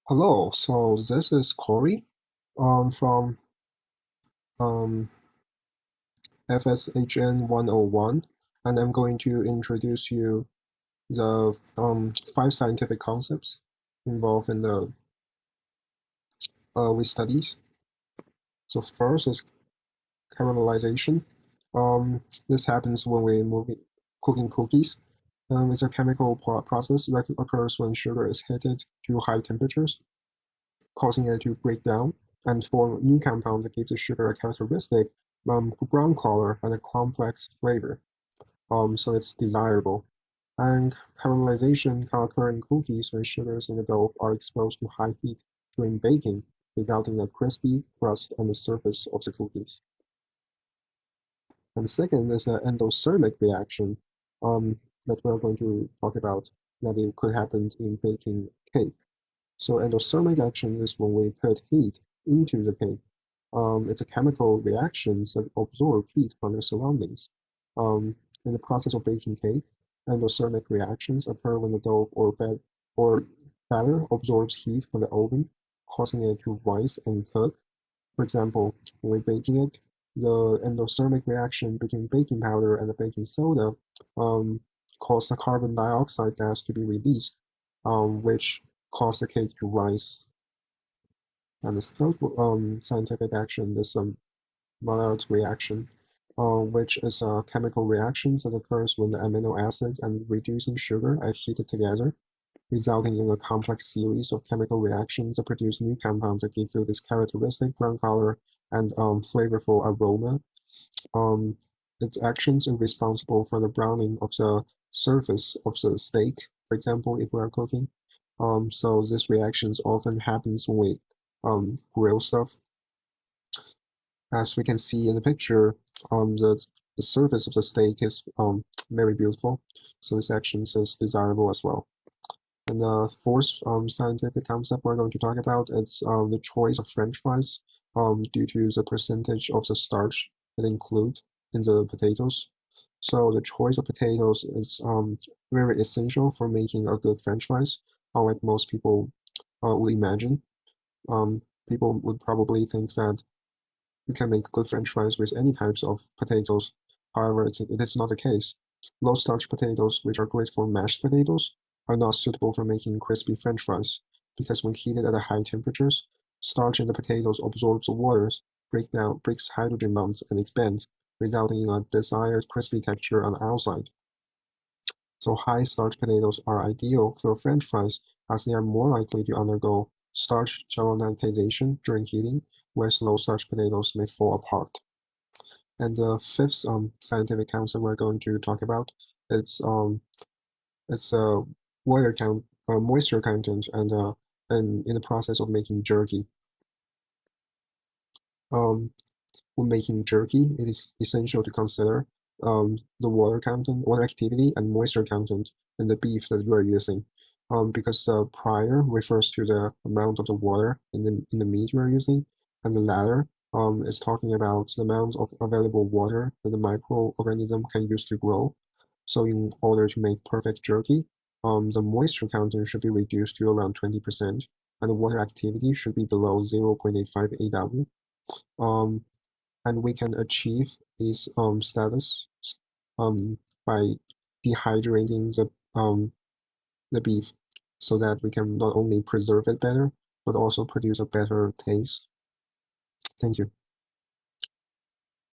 Hello, so this is Corey from um, FSHN 101, and I'm going to introduce you the 5 scientific concepts involved in the we studies. So first is caramelization. This happens when we move cooking cookies. It's a chemical process that occurs when sugar is heated to high temperatures, causing it to break down and form new compound that gives the sugar a characteristic brown color and a complex flavor. So it's desirable. And caramelization can occur in cookies when sugars in the dough are exposed to high heat during baking, resulting in a crispy crust on the surface of the cookies. And the second is an endothermic reaction that we're going to talk about that it could happen in baking cake. So endothermic action is when we put heat into the cake. It's a chemical reaction that absorb heat from the surroundings. In the process of baking cake, endothermic reactions occur when the dough or batter absorbs heat from the oven, causing it to rise and cook. For example, when we're baking it, the endothermic reaction between baking powder and the baking soda um, cause the carbon dioxide gas to be released, which cause the cake to rise. And the third scientific action is Maillard reaction, which is a chemical reaction that occurs when the amino acid and reducing sugar are heated together, resulting in a complex series of chemical reactions that produce new compounds that give you this characteristic brown color and flavorful aroma. Um, its actions are responsible for the browning of the surface of the steak, for example, if we are cooking. So these reactions often happens when we grill stuff. As we can see in the picture, the surface of the steak is very beautiful, so this action is desirable as well. And the fourth scientific concept we're going to talk about is the choice of French fries due to the percentage of the starch that include in the potatoes. So the choice of potatoes is very essential for making a good French fries, unlike most people would imagine. People would probably think that you can make good French fries with any types of potatoes. However, it is not the case. Low starch potatoes, which are great for mashed potatoes, are not suitable for making crispy French fries because when heated at high temperatures, starch in the potatoes absorbs water, breaks hydrogen bonds, and expands, resulting in a desired crispy texture on the outside. So high starch potatoes are ideal for French fries as they are more likely to undergo starch gelatinization during heating, whereas low starch potatoes may fall apart. And the fifth scientific concept we're going to talk about it's water count moisture content and in the process of making jerky. Um, when making jerky, it is essential to consider the water content, water activity, and moisture content in the beef that you are using. Because the prior refers to the amount of the water in the meat you are using, and the latter is talking about the amount of available water that the microorganism can use to grow. So in order to make perfect jerky, the moisture content should be reduced to around 20%, and the water activity should be below 0.85 AW. Um, and we can achieve this status by dehydrating the beef so that we can not only preserve it better but also produce a better taste. Thank you.